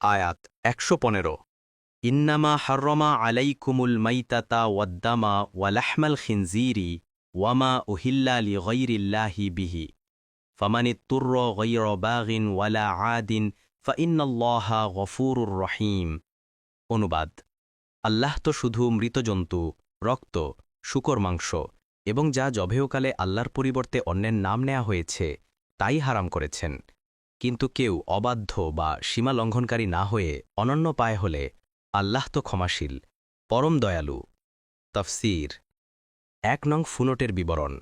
আয়াত ১১৫ ইন্নামা হাররমা আলাইকুমুল মাইতাতা ওয়াদ্দামা ওয়ালাহমাল খিনজিরি ওয়ামা উহিল্লা লিগাইরিল্লাহি বিহি ফামানিত্তুরর গায়র বাগিন ওয়ালা আদিন ফাইন্নাল্লাহা গফুরুর রহিম। অনুবাদ: আল্লাহ তো শুধু মৃত জন্তু, রক্ত, শূকর মাংস এবং যা জবেহকালে আল্লাহর পরিবর্তে অন্যের নাম নেওয়া হয়েছে তাই হারাম করেছেন, কিন্তু কেউ অবাধ্য বা সীমা লঙ্ঘনকারী না হয়ে অনন্য পায় হলে আল্লাহ তো ক্ষমাশীল, পরম দয়ালু। তফসির: ১ নং ফুনোটের বিবরণ।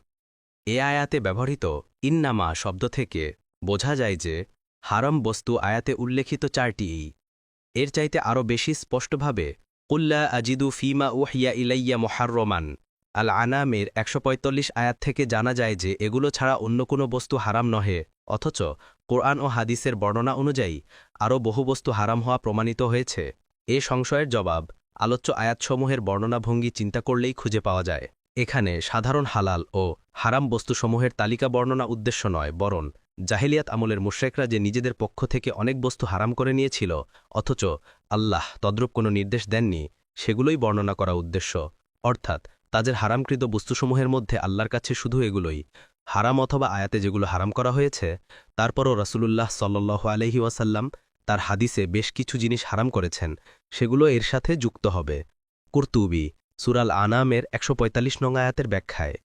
এ আয়াতে ব্যবহৃত ইন্নামা শব্দ থেকে বোঝা যায় যে হারাম বস্তু আয়াতে উল্লেখিত ৪টিই। এর চাইতে আরও বেশি স্পষ্টভাবে কুল্লা আজিদু ফিমা উহিয়া ইলাইয়া মুহাররমান আল আনামের ১৪৫ আয়াত থেকে জানা যায় যে এগুলো ছাড়া অন্য কোনো বস্তু হারাম নহে, অথচ কোরআন ও হাদিসের বর্ণনা অনুযায়ী আরও বহু বস্তু হারাম হওয়া প্রমাণিত হয়েছে। এ সংশয়ের জবাব আলোচ্য আয়াতসমূহের বর্ণনাভঙ্গি চিন্তা করলেই খুঁজে পাওয়া যায়। এখানে সাধারণ হালাল ও হারাম বস্তুসমূহের তালিকা বর্ণনা উদ্দেশ্য নয়, বরং জাহেলিয়াত আমলের মুশরিকরা যে নিজেদের পক্ষ থেকে অনেক বস্তু হারাম করে নিয়েছিল অথচ আল্লাহ তদ্রূপ কোনো নির্দেশ দেননি, সেগুলোই বর্ণনা করা উদ্দেশ্য। অর্থাৎ তাদের হারামকৃত বস্তুসমূহের মধ্যে আল্লাহর কাছে শুধু এগুলোই হারাম, অথবা আয়াতে যেগুলো হারাম করা হয়েছে তারপরও রাসূলুল্লাহ সাল্লাল্লাহু আলাইহি ওয়াসাল্লাম তার হাদিসে বেশ কিছু জিনিস হারাম করেছেন, সেগুলো এর সাথে যুক্ত হবে। কুরতুবী সূরা আল আনামের ১৪৫ নং আয়াতের ব্যাখ্যায়